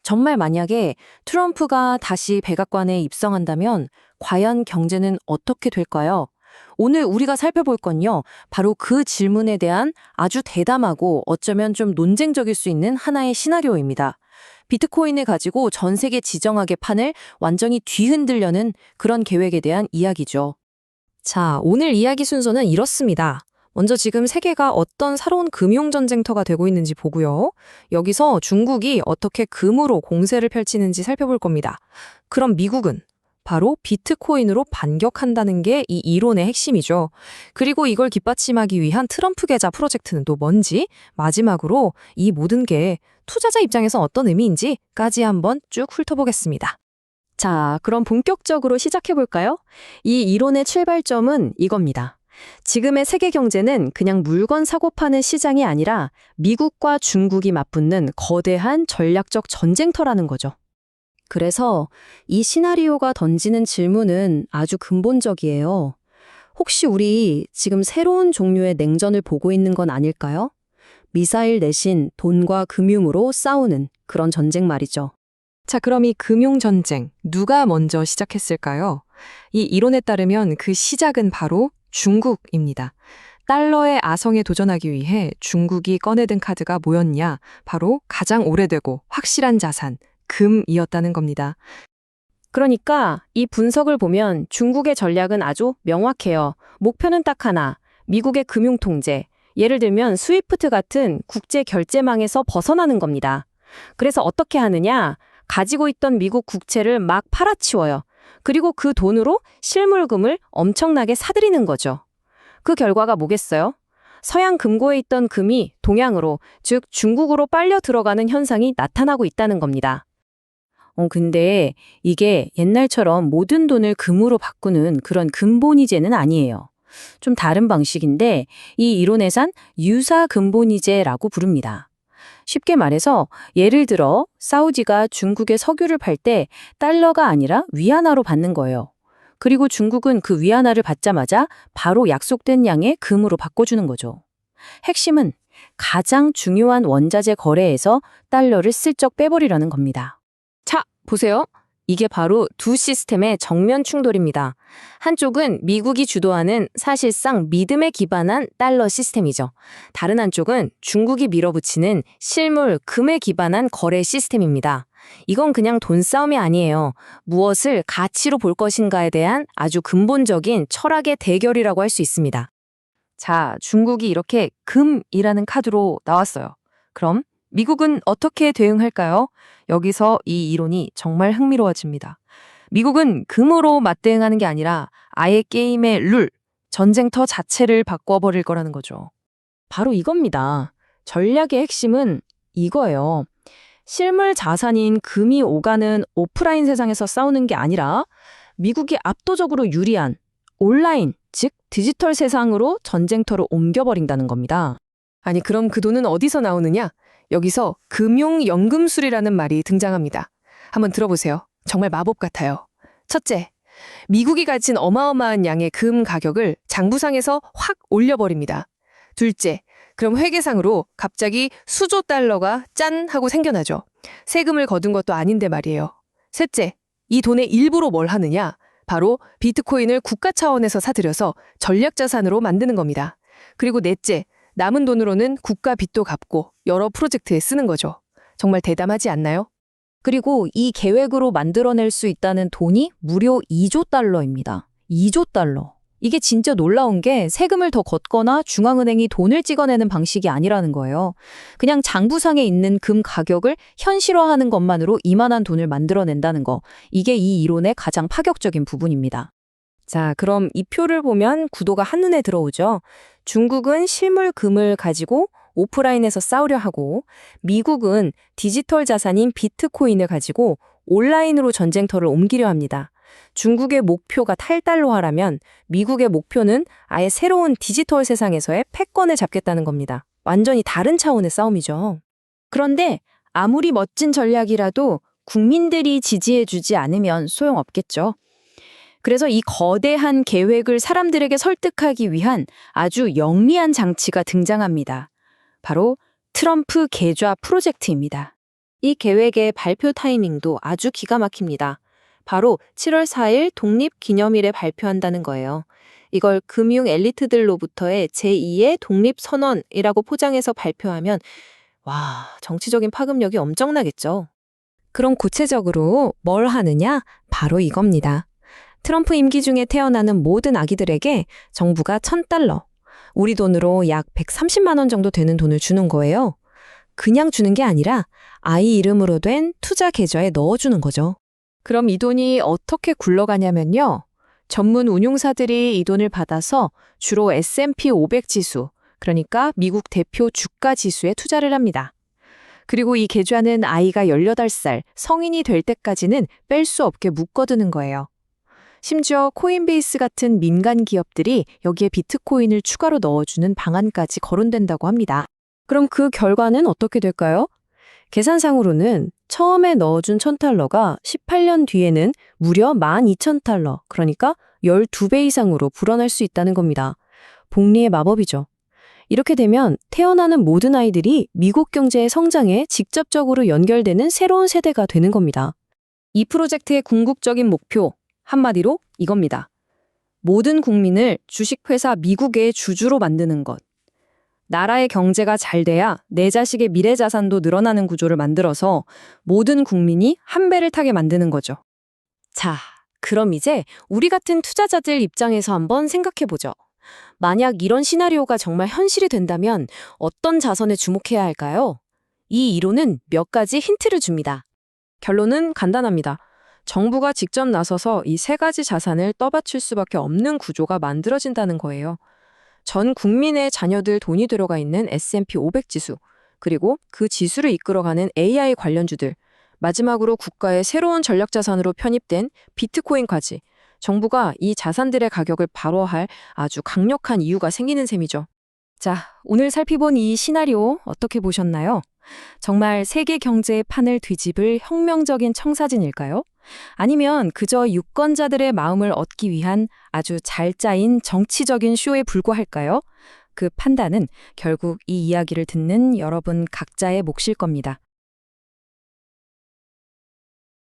정말 만약에 트럼프가 다시 백악관에 입성한다면 과연 경제는 어떻게 될까요? 오늘 우리가 살펴볼 건요, 바로 그 질문에 대한 아주 대담하고 어쩌면 좀 논쟁적일 수 있는 하나의 시나리오입니다. 비트코인을 가지고 전 세계 지정학의 판을 완전히 뒤흔들려는 그런 계획에 대한 이야기죠. 자, 오늘 이야기 순서는 이렇습니다. 먼저 지금 세계가 어떤 새로운 금융전쟁터가 되고 있는지 보고요. 여기서 중국이 어떻게 금으로 공세를 펼치는지 살펴볼 겁니다. 그럼 미국은 바로 비트코인으로 반격한다는 게 이 이론의 핵심이죠. 그리고 이걸 뒷받침하기 위한 트럼프 계좌 프로젝트는 또 뭔지, 마지막으로 이 모든 게 투자자 입장에서 어떤 의미인지까지 한번 쭉 훑어보겠습니다. 자, 그럼 본격적으로 시작해볼까요? 이 이론의 출발점은 이겁니다. 지금의 세계 경제는 그냥 물건 사고 파는 시장이 아니라 미국과 중국이 맞붙는 거대한 전략적 전쟁터라는 거죠. 그래서 이 시나리오가 던지는 질문은 아주 근본적이에요. 혹시 우리 지금 새로운 종류의 냉전을 보고 있는 건 아닐까요? 미사일 대신 돈과 금융으로 싸우는 그런 전쟁 말이죠. 자, 그럼 이 금융전쟁, 누가 먼저 시작했을까요? 이 이론에 따르면 그 시작은 바로 중국입니다. 달러의 아성에 도전하기 위해 중국이 꺼내든 카드가 뭐였냐? 바로 가장 오래되고 확실한 자산, 금이었다는 겁니다. 그러니까 이 분석을 보면 중국의 전략은 아주 명확해요. 목표는 딱 하나, 미국의 금융 통제. 예를 들면 스위프트 같은 국제 결제망에서 벗어나는 겁니다. 그래서 어떻게 하느냐? 가지고 있던 미국 국채를 막 팔아치워요. 그리고 그 돈으로 실물금을 엄청나게 사들이는 거죠. 그 결과가 뭐겠어요? 서양 금고에 있던 금이 동양으로, 즉 중국으로 빨려 들어가는 현상이 나타나고 있다는 겁니다. 근데 이게 옛날처럼 모든 돈을 금으로 바꾸는 그런 근본이제는 아니에요. 좀 다른 방식인데 이 이론에선 유사 근본이제라고 부릅니다. 쉽게 말해서 예를 들어 사우디가 중국에 석유를 팔 때 달러가 아니라 위안화로 받는 거예요. 그리고 중국은 그 위안화를 받자마자 바로 약속된 양의 금으로 바꿔주는 거죠. 핵심은 가장 중요한 원자재 거래에서 달러를 슬쩍 빼버리려는 겁니다. 자, 보세요. 이게 바로 두 시스템의 정면 충돌입니다. 한쪽은 미국이 주도하는 사실상 믿음에 기반한 달러 시스템이죠. 다른 한쪽은 중국이 밀어붙이는 실물, 금에 기반한 거래 시스템입니다. 이건 그냥 돈 싸움이 아니에요. 무엇을 가치로 볼 것인가에 대한 아주 근본적인 철학의 대결이라고 할 수 있습니다. 자, 중국이 이렇게 금이라는 카드로 나왔어요. 그럼 미국은 어떻게 대응할까요? 여기서 이 이론이 정말 흥미로워집니다. 미국은 금으로 맞대응하는 게 아니라 아예 게임의 룰, 전쟁터 자체를 바꿔버릴 거라는 거죠. 바로 이겁니다. 전략의 핵심은 이거예요. 실물 자산인 금이 오가는 오프라인 세상에서 싸우는 게 아니라 미국이 압도적으로 유리한 온라인, 즉 디지털 세상으로 전쟁터를 옮겨버린다는 겁니다. 아니, 그럼 그 돈은 어디서 나오느냐? 여기서 금융연금술이라는 말이 등장합니다. 한번 들어보세요. 정말 마법 같아요. 첫째, 미국이 가진 어마어마한 양의 금 가격을 장부상에서 확 올려버립니다. 둘째, 그럼 회계상으로 갑자기 수조 달러가 짠 하고 생겨나죠. 세금을 거둔 것도 아닌데 말이에요. 셋째, 이 돈의 일부로 뭘 하느냐? 바로 비트코인을 국가 차원에서 사들여서 전략자산으로 만드는 겁니다. 그리고 넷째, 남은 돈으로는 국가 빚도 갚고 여러 프로젝트에 쓰는 거죠. 정말 대담하지 않나요? 그리고 이 계획으로 만들어낼 수 있다는 돈이 무려 2조 달러입니다. 2조 달러. 이게 진짜 놀라운 게 세금을 더 걷거나 중앙은행이 돈을 찍어내는 방식이 아니라는 거예요. 그냥 장부상에 있는 금 가격을 현실화하는 것만으로 이만한 돈을 만들어낸다는 거. 이게 이 이론의 가장 파격적인 부분입니다. 자, 그럼 이 표를 보면 구도가 한눈에 들어오죠. 중국은 실물 금을 가지고 오프라인에서 싸우려 하고 미국은 디지털 자산인 비트코인을 가지고 온라인으로 전쟁터를 옮기려 합니다. 중국의 목표가 탈달러화라면 미국의 목표는 아예 새로운 디지털 세상에서의 패권을 잡겠다는 겁니다. 완전히 다른 차원의 싸움이죠. 그런데 아무리 멋진 전략이라도 국민들이 지지해주지 않으면 소용없겠죠. 그래서 이 거대한 계획을 사람들에게 설득하기 위한 아주 영리한 장치가 등장합니다. 바로 트럼프 계좌 프로젝트입니다. 이 계획의 발표 타이밍도 아주 기가 막힙니다. 바로 7월 4일 독립기념일에 발표한다는 거예요. 이걸 금융 엘리트들로부터의 제2의 독립선언이라고 포장해서 발표하면 와, 정치적인 파급력이 엄청나겠죠. 그럼 구체적으로 뭘 하느냐? 바로 이겁니다. 트럼프 임기 중에 태어나는 모든 아기들에게 정부가 $1,000, 우리 돈으로 약 130만 원 정도 되는 돈을 주는 거예요. 그냥 주는 게 아니라 아이 이름으로 된 투자 계좌에 넣어주는 거죠. 그럼 이 돈이 어떻게 굴러가냐면요. 전문 운용사들이 이 돈을 받아서 주로 S&P 500 지수, 그러니까 미국 대표 주가 지수에 투자를 합니다. 그리고 이 계좌는 아이가 18살, 성인이 될 때까지는 뺄 수 없게 묶어두는 거예요. 심지어 코인베이스 같은 민간 기업들이 여기에 비트코인을 추가로 넣어주는 방안까지 거론된다고 합니다. 그럼 그 결과는 어떻게 될까요? 계산상으로는 처음에 넣어준 $1,000가 18년 뒤에는 무려 $12,000, 그러니까 12배 이상으로 불어날 수 있다는 겁니다. 복리의 마법이죠. 이렇게 되면 태어나는 모든 아이들이 미국 경제의 성장에 직접적으로 연결되는 새로운 세대가 되는 겁니다. 이 프로젝트의 궁극적인 목표, 한마디로 이겁니다. 모든 국민을 주식회사 미국의 주주로 만드는 것. 나라의 경제가 잘 돼야 내 자식의 미래 자산도 늘어나는 구조를 만들어서 모든 국민이 한 배를 타게 만드는 거죠. 자, 그럼 이제 우리 같은 투자자들 입장에서 한번 생각해보죠. 만약 이런 시나리오가 정말 현실이 된다면 어떤 자산에 주목해야 할까요? 이 이론은 몇 가지 힌트를 줍니다. 결론은 간단합니다. 정부가 직접 나서서 이 세 가지 자산을 떠받칠 수밖에 없는 구조가 만들어진다는 거예요. 전 국민의 자녀들 돈이 들어가 있는 S&P 500 지수, 그리고 그 지수를 이끌어가는 AI 관련주들, 마지막으로 국가의 새로운 전략자산으로 편입된 비트코인까지 정부가 이 자산들의 가격을 방어할 아주 강력한 이유가 생기는 셈이죠. 자, 오늘 살펴본 이 시나리오 어떻게 보셨나요? 정말 세계 경제의 판을 뒤집을 혁명적인 청사진일까요? 아니면 그저 유권자들의 마음을 얻기 위한 아주 잘 짜인 정치적인 쇼에 불과할까요? 그 판단은 결국 이 이야기를 듣는 여러분 각자의 몫일 겁니다.